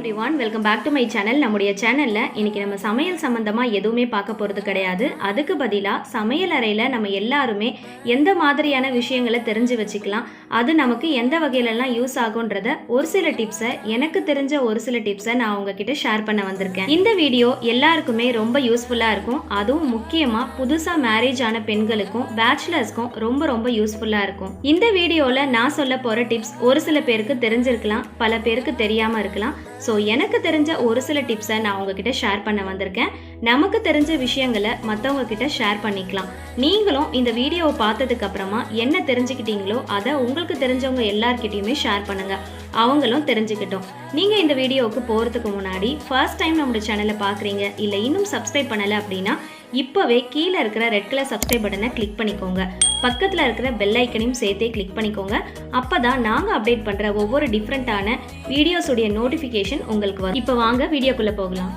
everyone, welcome back to my channel. நம்முடைய சேனல்ல இன்னைக்கு நம்ம சமையல் சம்பந்தமா எதுவுமே பார்க்க போறது கிடையாது. அதுக்கு பதிலா சமையல் அறையில நம்ம எல்லாரும் எந்த மாதிரியான விஷயங்களை தெரிஞ்சு வச்சுக்கலாம், அது நமக்கு எந்த வகையில எல்லாம் யூஸ் ஆகும்ன்றத ஒரு சில டிப்ஸை, எனக்கு தெரிஞ்ச ஒரு சில டிப்ஸை நான் உங்ககிட்ட ஷேர் பண்ண வந்திருக்கேன். இந்த வீடியோ எல்லாருக்குமே ரொம்ப யூஸ்ஃபுல்லா இருக்கும். அதுவும் முக்கியமா புதுசா மேரேஜ் ஆன பெண்களுக்கும் பேச்சுலர்ஸ்க்கும் ரொம்ப யூஸ்ஃபுல்லா இருக்கும். இந்த வீடியோல நான் சொல்ல போற டிப்ஸ் ஒரு சில பேருக்கு தெரிஞ்சிருக்கலாம், பல பேருக்கு தெரியாம இருக்கலாம். ஸோ எனக்கு தெரிஞ்ச ஒரு சில டிப்ஸை நான் உங்ககிட்ட ஷேர் பண்ண வந்திருக்கேன். நமக்கு தெரிஞ்ச விஷயங்களை மற்றவங்க கிட்ட ஷேர் பண்ணிக்கலாம். நீங்களும் இந்த வீடியோவை பார்த்ததுக்கு அப்புறமா என்ன தெரிஞ்சுக்கிட்டீங்களோ அதை உங்களுக்கு தெரிஞ்சவங்க எல்லார்கிட்டையுமே ஷேர் பண்ணுங்க, அவங்களும் தெரிஞ்சுக்கிட்டோம். நீங்கள் இந்த வீடியோவுக்கு போகிறதுக்கு முன்னாடி ஃபர்ஸ்ட் டைம் நம்மளோட சேனலை பார்க்குறீங்க, இல்லை இன்னும் சப்ஸ்கிரைப் பண்ணலை அப்படின்னா இப்போவே கீழே இருக்கிற ரெட் கலர் சப்ஸ்கிரைப் பட்டனை கிளிக் பண்ணிக்கோங்க. பக்கத்தில் இருக்கிற பெல் ஐக்கனையும் சேர்த்தே கிளிக் பண்ணிக்கோங்க. அப்போ தான் நாங்கள் அப்டேட் பண்ணுற ஒவ்வொரு டிஃப்ரெண்ட்டான வீடியோஸுடைய நோட்டிஃபிகேஷன் உங்களுக்கு வரும். இப்போ வாங்க வீடியோக்குள்ளே போகலாம்.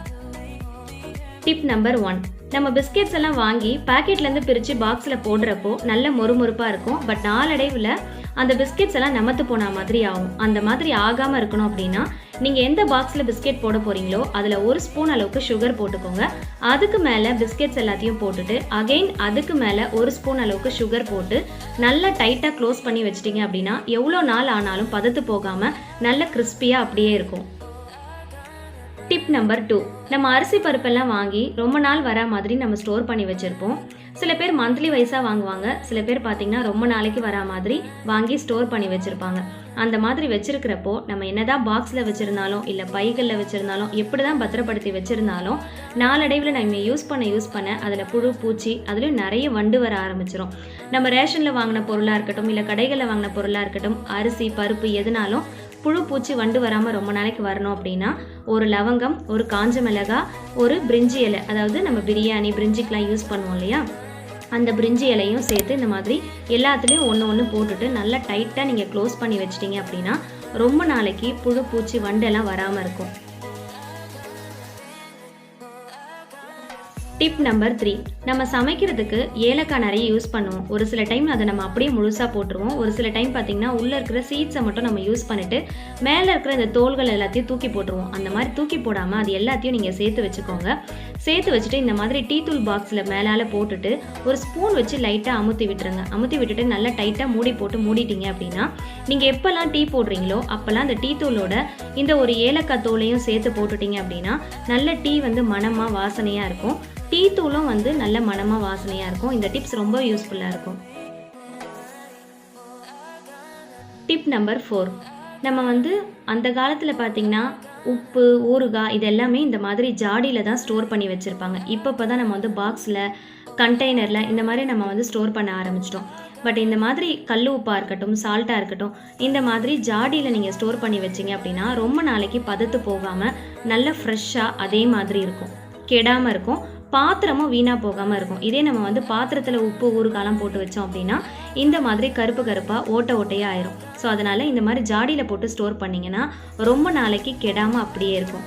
டிப் நம்பர் 1, நம்ம பிஸ்கெட்ஸ் எல்லாம் வாங்கி பேக்கெட்லேருந்து பிரித்து பாக்ஸில் போடுறப்போ நல்ல மொறுமொறுப்பாக இருக்கும். பட் நாளடைவில் அந்த பிஸ்கெட்ஸ் எல்லாம் நமத்து போன மாதிரி ஆகும். அந்த மாதிரி ஆகாமல் இருக்கணும் அப்படின்னா நீங்கள் எந்த பாக்ஸில் பிஸ்கெட் போட போகிறீங்களோ அதில் 1 ஸ்பூன் அளவுக்கு சுகர் போட்டுக்கோங்க. அதுக்கு மேலே பிஸ்கெட்ஸ் எல்லாத்தையும் போட்டுட்டு அகெயின் அதுக்கு மேலே 1 ஸ்பூன் அளவுக்கு சுகர் போட்டு நல்லா டைட்டாக க்ளோஸ் பண்ணி வச்சிட்டிங்க அப்படின்னா எவ்வளோ நாள் ஆனாலும் பதத்து போகாமல் நல்ல கிறிஸ்பியாக அப்படியே இருக்கும். டிப் நம்பர் 2, நம்ம அரிசி பருப்பெல்லாம் வாங்கி ரொம்ப நாள் வரா மாதிரி நம்ம ஸ்டோர் பண்ணி வச்சுருப்போம். சில பேர் மந்த்லி வைஸாக வாங்குவாங்க, சில பேர் பார்த்திங்கன்னா ரொம்ப நாளைக்கு வரா மாதிரி வாங்கி ஸ்டோர் பண்ணி வச்சுருப்பாங்க. அந்த மாதிரி வச்சுருக்கிறப்போ நம்ம என்னதான் பாக்ஸில் வச்சுருந்தாலும் இல்லை பைகளில் வச்சுருந்தாலும் எப்படி தான் பத்திரப்படுத்தி வச்சுருந்தாலும் நாளடைவில் நம்ம யூஸ் பண்ண அதில் புழு பூச்சி அதுலேயும் நிறைய வண்டு வர ஆரம்பிச்சிடும். நம்ம ரேஷனில் வாங்கின பொருளாக இருக்கட்டும், இல்லை கடைகளில் வாங்கின பொருளாக இருக்கட்டும், அரிசி பருப்பு எதுனாலும் புழு பூச்சி வண்டு வராமல் ரொம்ப நாளைக்கு வரணும் அப்படின்னா ஒரு லவங்கம், ஒரு காஞ்ச மிளகாய், ஒரு பிரிஞ்சி இலை, அதாவது நம்ம பிரியாணி பிரிஞ்சிக்கெலாம் யூஸ் பண்ணுவோம் இல்லையா, அந்த பிரிஞ்சி இலையும் சேர்த்து இந்த மாதிரி எல்லாத்துலேயும் ஒன்று போட்டுட்டு நல்லா டைட்டாக நீங்கள் க்ளோஸ் பண்ணி வச்சிட்டிங்க அப்படின்னா ரொம்ப நாளைக்கு புழு பூச்சி வண்டெல்லாம் வராமல் இருக்கும். டிப் நம்பர் 3, நம்ம சமைக்கிறதுக்கு ஏலக்காய் நிறைய யூஸ் பண்ணுவோம். ஒரு சில டைம் அதை நம்ம அப்படியே முழுசாக போட்டுருவோம். ஒரு சில டைம் பார்த்திங்கன்னா உள்ளே இருக்கிற சீட்ஸை மட்டும் நம்ம யூஸ் பண்ணிவிட்டு மேலே இருக்கிற இந்த தோல்கள் எல்லாத்தையும் தூக்கி போட்டுருவோம். அந்த மாதிரி தூக்கி போடாமல் அது எல்லாத்தையும் நீங்கள் சேர்த்து வச்சுக்கோங்க. சேர்த்து வச்சுட்டு இந்த மாதிரி டீ தூள் பாக்ஸில் மேலால் போட்டுட்டு ஒரு ஸ்பூன் வச்சு லைட்டாக அமுத்தி விட்டுருங்க. அமுத்தி விட்டுட்டு நல்லா டைட்டாக மூடி போட்டு மூடிட்டீங்க அப்படின்னா நீங்கள் எப்போல்லாம் டீ போடுறீங்களோ அப்போல்லாம் அந்த டீ தூளோட இந்த ஒரு ஏலக்காய் தூளையும் சேர்த்து போட்டுட்டீங்க அப்படின்னா நல்ல டீ வந்து மணமாக வாசனையாக இருக்கும். டீ தூளும் வந்து நல்ல மணமாக வாசனையாக இருக்கும். இந்த டிப்ஸ் ரொம்ப யூஸ்ஃபுல்லாக இருக்கும். டிப் நம்பர் 4, நம்ம வந்து அந்த காலத்தில் பார்த்திங்கன்னா உப்பு ஊறுகாய் இது எல்லாமே இந்த மாதிரி ஜாடியில் தான் ஸ்டோர் பண்ணி வச்சுருப்பாங்க. இப்போ தான் நம்ம வந்து பாக்ஸில் கண்டெய்னரில் இந்த மாதிரி நம்ம வந்து ஸ்டோர் பண்ண ஆரம்பிச்சிட்டோம். பட் இந்த மாதிரி கல் உப்பாக இருக்கட்டும், சால்ட்டாக இருக்கட்டும், இந்த மாதிரி ஜாடியில் நீங்கள் ஸ்டோர் பண்ணி வச்சிங்க அப்படின்னா ரொம்ப நாளைக்கு பதத்து போகாமல் நல்ல ஃப்ரெஷ்ஷாக அதே மாதிரி இருக்கும், கெடாமல் இருக்கும், பாத்திரமும் வீணாக போகாமல் இருக்கும். இதே நம்ம வந்து பாத்திரத்தில் உப்பு ஊறுகாலாம் போட்டு வச்சோம் அப்படின்னா இந்த மாதிரி கருப்பாக ஓட்டையாக ஆயிரும். ஸோ அதனால் இந்த மாதிரி ஜாடியில் போட்டு ஸ்டோர் பண்ணிங்கன்னா ரொம்ப நாளைக்கு கெடாமல் அப்படியே இருக்கும்.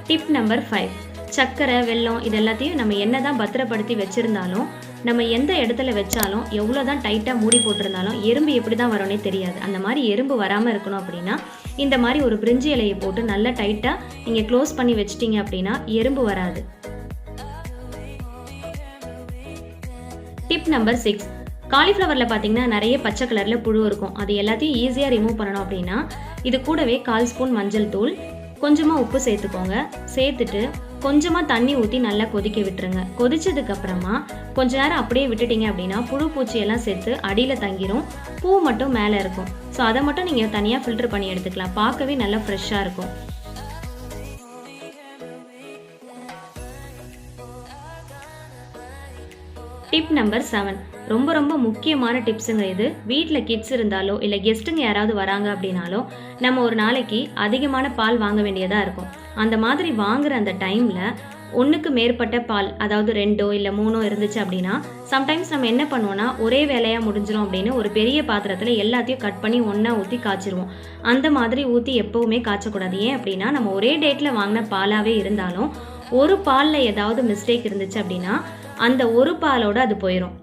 டிப் நம்பர் 5, சர்க்கரை வெல்லம் இது எல்லாத்தையும் நம்ம என்ன தான் பத்திரப்படுத்தி வச்சுருந்தாலும் நம்ம எந்த இடத்துல வச்சாலும் எவ்வளோ தான் டைட்டாக மூடி போட்டிருந்தாலும் எறும்பு எப்படி தான் வரும்னே தெரியாது. அந்த மாதிரி எறும்பு வராமல் இருக்கணும் அப்படின்னா இந்த மாதிரி ஒரு பிரிஞ்சி இலையை போட்டு நல்லா டைட்டாக நீங்கள் க்ளோஸ் பண்ணி வச்சிட்டிங்க அப்படின்னா எறும்பு வராது. டிப் நம்பர் 6, காலிஃப்ளவரில் பார்த்தீங்கன்னா நிறைய பச்சை கலரில் புழு இருக்கும். அது எல்லாத்தையும் ஈஸியாக ரிமூவ் பண்ணணும் அப்படின்னா இது கூடவே 1/4 ஸ்பூன் மஞ்சள் தூள், கொஞ்சமாக உப்பு சேர்த்துக்கோங்க. சேர்த்துட்டு கொஞ்சமாக தண்ணி ஊற்றி நல்லா கொதிக்க விட்டுருங்க. கொதிச்சதுக்கப்புறமா கொஞ்ச நேரம் அப்படியே விட்டுட்டிங்க அப்படின்னா புழு பூச்சியெல்லாம் சேர்த்து அடியில் தங்கிரும், பூ மட்டும் மேலே இருக்கும். ஸோ அதை மட்டும் நீங்கள் தனியாக ஃபில்டர் பண்ணி எடுத்துக்கலாம். பார்க்கவே நல்லா ஃப்ரெஷ்ஷாக இருக்கும். டிப் நம்பர் 7, ரொம்ப முக்கியமான டிப்ஸுங்க இது. வீட்டில் கிட்ஸ் இருந்தாலோ இல்லை கெஸ்ட்டுங்க யாராவது வராங்க அப்படின்னாலோ நம்ம ஒரு நாளைக்கு அதிகமான பால் வாங்க வேண்டியதாக இருக்கும். அந்த மாதிரி வாங்குகிற அந்த டைமில் ஒன்றுக்கு மேற்பட்ட பால், அதாவது 2 இல்லை 3 இருந்துச்சு அப்படின்னா சம்டைம்ஸ் நம்ம என்ன பண்ணுவோன்னா ஒரே வேலையாக முடிஞ்சிடும் அப்படின்னு ஒரு பெரிய பாத்திரத்தில் எல்லாத்தையும் கட் பண்ணி ஒன்றா ஊற்றி காய்ச்சிருவோம். அந்த மாதிரி ஊற்றி எப்போவுமே காய்ச்சக்கூடாது. ஏன் அப்படின்னா நம்ம ஒரே டேட்டில் வாங்கின பாலாகவே இருந்தாலும் ஒரு பாலில் ஏதாவது மிஸ்டேக் இருந்துச்சு அப்படின்னா அந்த ஒரு பாலோடு அது போயிடும்.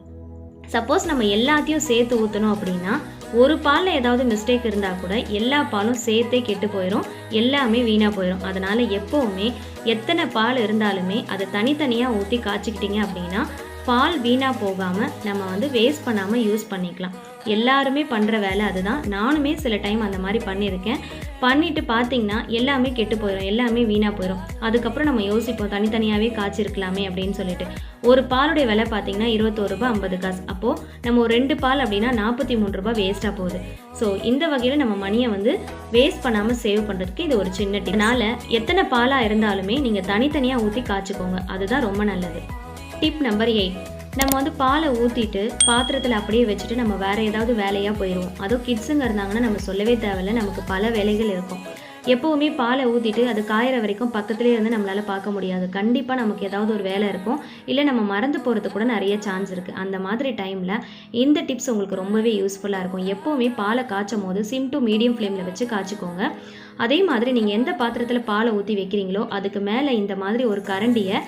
சப்போஸ் நம்ம எல்லாத்தையும் சேர்த்து ஊற்றணும் அப்படின்னா ஒரு பாலில் ஏதாவது மிஸ்டேக் இருந்தால் கூட எல்லா பாலும் சேர்த்தே கெட்டு போயிடும், எல்லாமே வீணாக போயிடும். அதனால் எப்போவுமே எத்தனை பால் இருந்தாலுமே அதை தனித்தனியாக ஊற்றி காய்ச்சிக்கிட்டிங்க அப்படின்னா பால் வீணாக போகாமல் நம்ம வந்து வேஸ்ட் பண்ணாமல் யூஸ் பண்ணிக்கலாம். எல்லாருமே பண்ணுற வேலை அதுதான். நானுமே சில டைம் அந்த மாதிரி பண்ணியிருக்கேன். பண்ணிவிட்டு பார்த்திங்கன்னா எல்லாமே கெட்டு போயிடும், எல்லாமே வீணாக போயிடும். அதுக்கப்புறம் நம்ம யோசிப்போம் தனித்தனியாகவே காய்ச்சிருக்கலாமே அப்படின்னு சொல்லிட்டு. ஒரு பாலுடைய விலை பார்த்திங்கன்னா 21 ரூபா 50 காசு. அப்போது நம்ம ஒரு 2 பால் அப்படின்னா 43 ரூபா வேஸ்ட்டாக போகுது. ஸோ இந்த வகையில் நம்ம மணியை வந்து வேஸ்ட் பண்ணாமல் சேவ் பண்ணுறதுக்கு இது ஒரு சின்ன டிப். அதனால் எத்தனை பாலாக இருந்தாலுமே நீங்கள் தனித்தனியாக ஊற்றி காய்ச்சிக்கோங்க, அதுதான் ரொம்ப நல்லது. டிப் நம்பர் 8, நம்ம வந்து பாலை ஊற்றிட்டு பாத்திரத்தில் அப்படியே வச்சுட்டு நம்ம வேறு ஏதாவது வேலையாக போயிடுவோம். அதுவும் கிட்ஸுங்க இருந்தாங்கன்னா நம்ம சொல்லவே தேவையில்லை, நமக்கு பல வேலைகள் இருக்கும். எப்போவுமே பாலை ஊற்றிட்டு அது காயிற வரைக்கும் பக்கத்துலேயே இருந்து நம்மளால் பார்க்க முடியாது. கண்டிப்பாக நமக்கு ஏதாவது ஒரு வேலை இருக்கும், இல்லை நம்ம மறந்து போகிறதுக்கு கூட நிறைய சான்ஸ் இருக்குது. அந்த மாதிரி டைமில் இந்த டிப்ஸ் உங்களுக்கு ரொம்பவே யூஸ்ஃபுல்லாக இருக்கும். எப்போவுமே பாலை காய்ச்சும் போது சிம் டு மீடியம் ஃப்ளேமில் வச்சு காய்ச்சிக்கோங்க. அதே மாதிரி நீங்கள் எந்த பாத்திரத்தில் பாலை ஊற்றி வைக்கிறீங்களோ அதுக்கு மேலே இந்த மாதிரி ஒரு கரண்டியை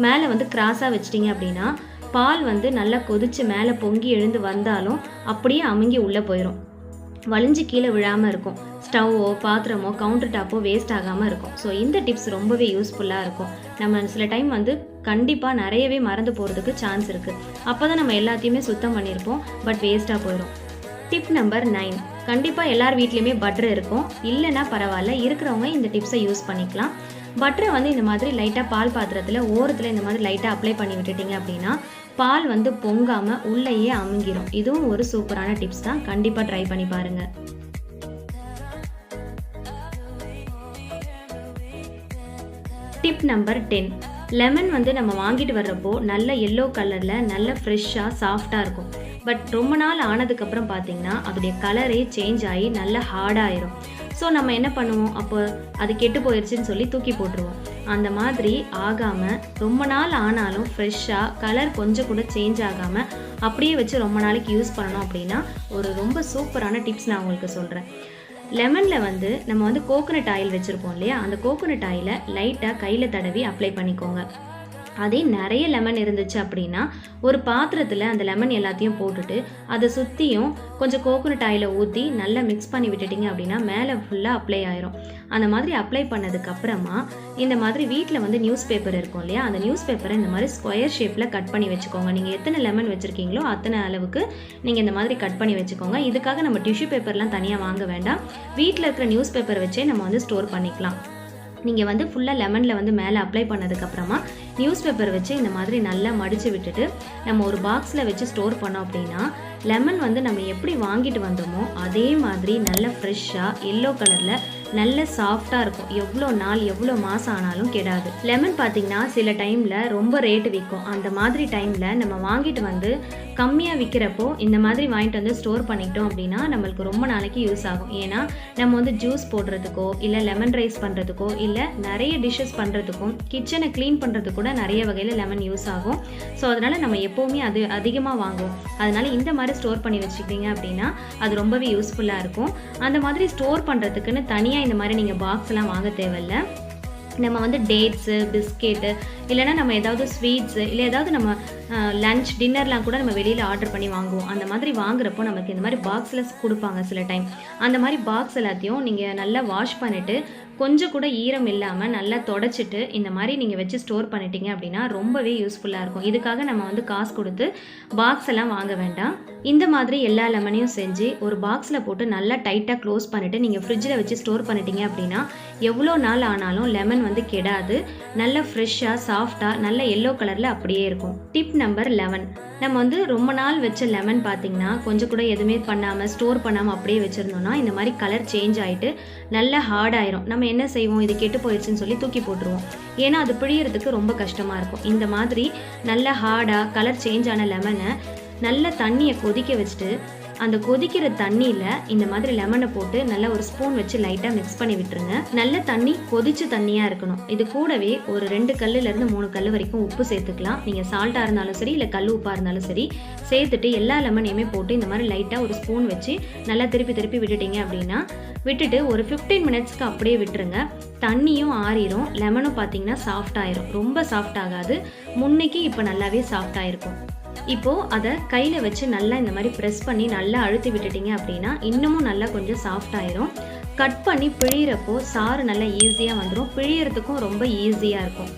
மேலே வந்து கிராஸாக வச்சிட்டிங்க அப்படின்னா பால் வந்து நல்லா கொதித்து மேலே பொங்கி எழுந்து வந்தாலும் அப்படியே அமுங்கி உள்ளே போயிடும், வலிஞ்சு கீழே விழாமல் இருக்கும். ஸ்டவ்வோ பாத்திரமோ கவுண்டர் டாப்போ வேஸ்ட் ஆகாமல் இருக்கும். ஸோ இந்த டிப்ஸ் ரொம்பவே யூஸ்ஃபுல்லாக இருக்கும். நம்ம சில டைம் வந்து கண்டிப்பாக நிறையவே மறந்து போகிறதுக்கு சான்ஸ் இருக்குது. அப்போ தான் நம்ம எல்லாத்தையுமே சுத்தம் பண்ணியிருப்போம், பட் வேஸ்ட்டாக போயிடும். டிப் நம்பர் 9, கண்டிப்பாக எல்லார் வீட்லேயுமே பட்டர் இருக்கும். இல்லைன்னா பரவாயில்ல, இருக்கிறவங்க இந்த டிப்ஸை யூஸ் பண்ணிக்கலாம். பட்டரை வந்து இந்த மாதிரி லைட்டாக பால் பாத்திரத்தில் ஓரத்தில் இந்த மாதிரி லைட்டாக அப்ளை பண்ணி விட்டுட்டிங்க அப்படின்னா பால் வந்து பொங்காமல் உள்ளேயே அமுங்கிடும். இதுவும் ஒரு சூப்பரான டிப்ஸ் தான், கண்டிப்பாக ட்ரை பண்ணி பாருங்கள். டிப் நம்பர் 10, லெமன் வந்து நம்ம வாங்கிட்டு வர்றப்போ நல்ல எல்லோ கலரில் நல்ல ஃப்ரெஷ்ஷாக சாஃப்டாக இருக்கும். பட் ரொம்ப நாள் ஆனதுக்கப்புறம் பார்த்திங்கன்னா அதோடைய கலரே சேஞ்ச் ஆகி நல்ல ஹார்டாகிடும். ஸோ நம்ம என்ன பண்ணுவோம், அப்போ அது கெட்டு போயிடுச்சுன்னு சொல்லி தூக்கி போட்டுருவோம். அந்த மாதிரி ஆகாமல் ரொம்ப நாள் ஆனாலும் ஃப்ரெஷ்ஷாக கலர் கொஞ்சம் கூட சேஞ்ச் ஆகாமல் அப்படியே வச்சு ரொம்ப நாளைக்கு யூஸ் பண்ணணும் அப்படின்னா ஒரு ரொம்ப சூப்பரான டிப்ஸ் நான் உங்களுக்கு சொல்கிறேன். லெமனில் வந்து நம்ம வந்து கோகோனட் ஆயில் வச்சுருப்போம் இல்லையா, அந்த கோகோனட் ஆயிலை லைட்டாக கையில் தடவி அப்ளை பண்ணிக்கோங்க. அதே நிறைய லெமன் இருந்துச்சு அப்படின்னா ஒரு பாத்திரத்தில் அந்த லெமன் எல்லாத்தையும் போட்டுட்டு அதை சுற்றியும் கொஞ்சம் கோகோனட் ஆயிலை ஊற்றி நல்லா மிக்ஸ் பண்ணி விட்டுட்டிங்க அப்படின்னா மேலே ஃபுல்லாக அப்ளை ஆயிரும். அந்த மாதிரி அப்ளை பண்ணதுக்கப்புறமா இந்த மாதிரி வீட்டில் வந்து நியூஸ் பேப்பர் இருக்கும் இல்லையா, அந்த நியூஸ் பேப்பரை இந்த மாதிரி ஸ்கொயர் ஷேப்பில் கட் பண்ணி வச்சுக்கோங்க. நீங்கள் எத்தனை லெமன் வச்சுருக்கீங்களோ அத்தனை அளவுக்கு நீங்கள் இந்த மாதிரி கட் பண்ணி வச்சுக்கோங்க. இதுக்காக நம்ம டிஷ்யூ பேப்பர்லாம் தனியாக வாங்க வேண்டாம், வீட்டில் இருக்கிற நியூஸ் பேப்பர் வச்சே நம்ம வந்து ஸ்டோர் பண்ணிக்கலாம். நீங்கள் வந்து ஃபுல்லாக லெமனில் வந்து மேலே அப்ளை பண்ணதுக்கப்புறமா நியூஸ் பேப்பர் வச்சு இந்த மாதிரி நல்லா மடித்து விட்டுட்டு நம்ம ஒரு பாக்ஸில் வச்சு ஸ்டோர் பண்ணோம் அப்படின்னா லெமன் வந்து நம்ம எப்படி வாங்கிட்டு வந்தோமோ அதே மாதிரி நல்ல ஃப்ரெஷ்ஷாக எல்லோ கலரில் நல்ல சாஃப்டாக இருக்கும். எவ்வளோ நாள் எவ்வளோ மாதம் ஆனாலும் கெடாது. லெமன் பார்த்திங்கன்னா சில டைமில் ரொம்ப ரேட்டு விற்கும். அந்த மாதிரி டைமில் நம்ம வாங்கிட்டு வந்து கம்மியாக விற்கிறப்போ இந்த மாதிரி வாங்கிட்டு வந்து ஸ்டோர் பண்ணிக்கிட்டோம் அப்படின்னா நம்மளுக்கு ரொம்ப நாளைக்கு யூஸ் ஆகும். ஏன்னா நம்ம வந்து ஜூஸ் போடுறதுக்கோ இல்லை லெமன் ரைஸ் பண்ணுறதுக்கோ இல்லை நிறைய டிஷ்ஷஸ் பண்ணுறதுக்கும் கிச்சனை க்ளீன் பண்ணுறதுக்கு கூட நிறைய வகையில் லெமன் யூஸ் ஆகும். ஸோ அதனால் நம்ம எப்போவுமே அது அதிகமாக வாங்குவோம். அதனால் இந்த மாதிரி ஸ்டோர் பண்ணி வச்சுக்கிட்டீங்க அப்படின்னா அது ரொம்பவே யூஸ்ஃபுல்லாக இருக்கும். அந்த மாதிரி ஸ்டோர் பண்ணுறதுக்குன்னு தனியாக இந்த மாதிரி நீங்கள் பாக்ஸ்லாம் வாங்க தேவையில்லை. நம்ம வந்து டேட்ஸு பிஸ்கெட்டு இல்லைனா நம்ம ஏதாவது ஸ்வீட்ஸு இல்லை ஏதாவது நம்ம லன்ச் டின்னர்லாம் கூட நம்ம வெளியில் ஆர்டர் பண்ணி வாங்குவோம். அந்த மாதிரி வாங்குறப்போ நமக்கு இந்த மாதிரி பாக்ஸில் கொடுப்பாங்க சில டைம். அந்த மாதிரி பாக்ஸ் எல்லாத்தையும் நீங்கள் நல்லா வாஷ் பண்ணிவிட்டு கொஞ்சம் கூட ஈரம் இல்லாமல் நல்லா தொடச்சிட்டு இந்த மாதிரி நீங்கள் வச்சு ஸ்டோர் பண்ணிட்டீங்க அப்படின்னா ரொம்பவே யூஸ்ஃபுல்லாக இருக்கும். இதுக்காக நம்ம வந்து காசு கொடுத்து பாக்ஸ் எல்லாம் வாங்க வேண்டாம். இந்த மாதிரி எல்லா லெமனையும் செஞ்சு ஒரு பாக்ஸில் போட்டு நல்லா டைட்டாக க்ளோஸ் பண்ணிவிட்டு நீங்கள் ஃப்ரிட்ஜில் வச்சு ஸ்டோர் பண்ணிட்டீங்க அப்படின்னா எவ்வளோ நாள் ஆனாலும் லெமன் வந்து கெடாது. நல்ல ஃப்ரெஷ்ஷாக சாஃப்டாக நல்ல எல்லோ கலரில் அப்படியே இருக்கும். டிப் நம்பர் 11, நம்ம வந்து ரொம்ப நாள் வச்ச லெமன் பார்த்திங்கன்னா கொஞ்சம் கூட எதுவுமே பண்ணாமல் ஸ்டோர் பண்ணாமல் அப்படியே வச்சுருந்தோம்னா இந்த மாதிரி கலர் சேஞ்ச் ஆகிட்டு நல்லா ஹார்ட் ஆயிரும். நம்ம என்ன செய்வோம், இது கெட்டு போயிடுச்சுன்னு சொல்லி தூக்கி போட்டுருவோம். ஏன்னா அது பிழியறதுக்கு ரொம்ப கஷ்டமாக இருக்கும். இந்த மாதிரி நல்ல ஹார்டாக கலர் சேஞ்ச் ஆன லெமனை நல்ல தண்ணியை கொதிக்க வச்சுட்டு அந்த கொதிக்கிற தண்ணியில் இந்த மாதிரி லெமனை போட்டு நல்லா ஒரு ஸ்பூன் வச்சு லைட்டாக மிக்ஸ் பண்ணி விட்டுருங்க. நல்ல தண்ணி கொதிச்சு தண்ணியாக இருக்கணும். இது கூடவே ஒரு 2 கல்லுலேருந்து 3 கல் வரைக்கும் உப்பு சேர்த்துக்கலாம். நீங்கள் சால்ட்டாக இருந்தாலும் சரி இல்லை கல் உப்பாக இருந்தாலும் சரி சேர்த்துட்டு எல்லா லெமனையுமே போட்டு இந்த மாதிரி லைட்டாக ஒரு ஸ்பூன் வச்சு நல்லா திருப்பி விட்டுட்டீங்க அப்படின்னா விட்டுட்டு ஒரு 15 மினிட்ஸ்க்கு அப்படியே விட்டுருங்க. தண்ணியும் ஆறிடும், லெமனும் பார்த்தீங்கன்னா சாஃப்ட் ஆயிரும். ரொம்ப சாஃப்ட் ஆகாது, முன்னைக்கு இப்போ நல்லாவே சாஃப்ட் ஆயிருக்கும். இப்போது அதை கையில் வச்சு நல்லா இந்த மாதிரி ப்ரெஸ் பண்ணி நல்லா அழுத்தி விட்டுட்டிங்க அப்படின்னா இன்னமும் நல்லா கொஞ்சம் சாஃப்ட் ஆயிரும். கட் பண்ணி பிழியிறப்போ சாறு நல்லா ஈஸியாக வந்துடும், பிழியறதுக்கும் ரொம்ப ஈஸியாக இருக்கும்.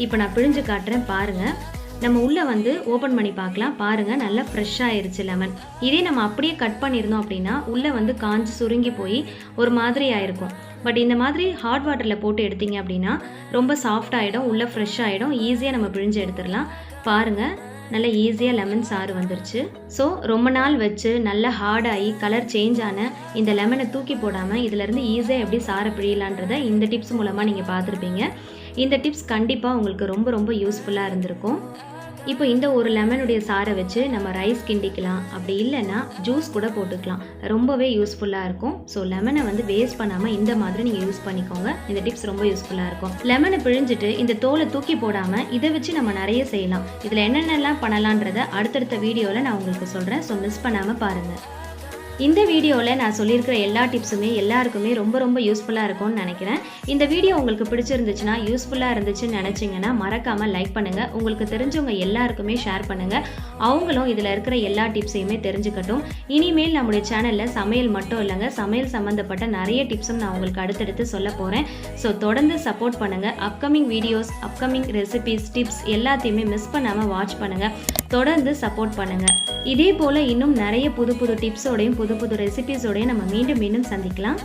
இப்போ நான் பிழிஞ்சு காட்டுறேன் பாருங்கள். நம்ம உள்ளே வந்து ஓப்பன் பண்ணி பார்க்கலாம். பாருங்கள் நல்லா ஃப்ரெஷ்ஷாக ஆயிடுச்சு லெமன். இதே நம்ம அப்படியே கட் பண்ணியிருந்தோம் அப்படின்னா உள்ளே வந்து காஞ்சி சுருங்கி போய் ஒரு மாதிரி ஆயிருக்கும். பட் இந்த மாதிரி ஹாட் வாட்டரில் போட்டு எடுத்தீங்க அப்படின்னா ரொம்ப சாஃப்ட் ஆகிடும், உள்ளே ஃப்ரெஷ் ஆகிடும், ஈஸியாக நம்ம பிழிஞ்சு எடுத்துடலாம். பாருங்கள் நல்லா ஈஸியாக லெமன் சாறு வந்துருச்சு. ஸோ ரொம்ப நாள் வச்சு நல்லா ஹார்டாகி கலர் சேஞ்ச் ஆன இந்த லெமனை தூக்கி போடாமல் இதிலேருந்து ஈஸியாக எப்படி சாரை பிழியலான்றதை இந்த டிப்ஸ் மூலமாக நீங்கள் பார்த்துருப்பீங்க. இந்த டிப்ஸ் கண்டிப்பாக உங்களுக்கு ரொம்ப ரொம்ப யூஸ்ஃபுல்லாக இருந்திருக்கும். இப்போ இந்த ஒரு லெமனுடைய சாரை வச்சு நம்ம ரைஸ் கிண்டிக்கலாம், அப்படி இல்லைன்னா ஜூஸ் கூட போட்டுக்கலாம். ரொம்பவே யூஸ்ஃபுல்லாக இருக்கும். ஸோ லெமனை வந்து வேஸ்ட் பண்ணாமல் இந்த மாதிரி நீங்கள் யூஸ் பண்ணிக்கோங்க. இந்த டிப்ஸ் ரொம்ப யூஸ்ஃபுல்லாக இருக்கும். லெமனை பிழிஞ்சிட்டு இந்த தோலை தூக்கி போடாமல் இதை வச்சு நம்ம நிறைய செய்யலாம். இதில் என்னென்னலாம் பண்ணலான்றதை அடுத்தடுத்த வீடியோவில் நான் உங்களுக்கு சொல்கிறேன். ஸோ மிஸ் பண்ணாமல் பாருங்கள். இந்த வீடியோவில் நான் சொல்லியிருக்கிற எல்லா டிப்ஸுமே எல்லாருக்குமே ரொம்ப ரொம்ப யூஸ்ஃபுல்லாக இருக்கும்னு நினைக்கிறேன். இந்த வீடியோ உங்களுக்கு பிடிச்சிருந்துச்சுன்னா, யூஸ்ஃபுல்லாக இருந்துச்சுன்னு நினச்சிங்கன்னா மறக்காமல் லைக் பண்ணுங்கள். உங்களுக்கு தெரிஞ்சவங்க எல்லாருக்குமே ஷேர் பண்ணுங்கள். அவங்களும் இதில் இருக்கிற எல்லா டிப்ஸையுமே தெரிஞ்சுக்கட்டும். இனிமேல் நம்முடைய சேனலில் சமையல் மட்டும் இல்லைங்க, சமையல் சம்மந்தப்பட்ட நிறைய டிப்ஸும் நான் உங்களுக்கு அடுத்தடுத்து சொல்ல போகிறேன். ஸோ தொடர்ந்து சப்போர்ட் பண்ணுங்கள். Upcoming videos, upcoming recipes, tips எல்லாத்தையுமே மிஸ் பண்ணாமல் வாட்ச் பண்ணுங்கள். தொடர்ந்து சப்போர்ட் பண்ணுங்கள். இதே போல் இன்னும் நிறைய புது புது டிப்ஸோடையும் புது புது ரெசிபிஸோடையும் நம்ம மீண்டும் சந்திக்கலாம்.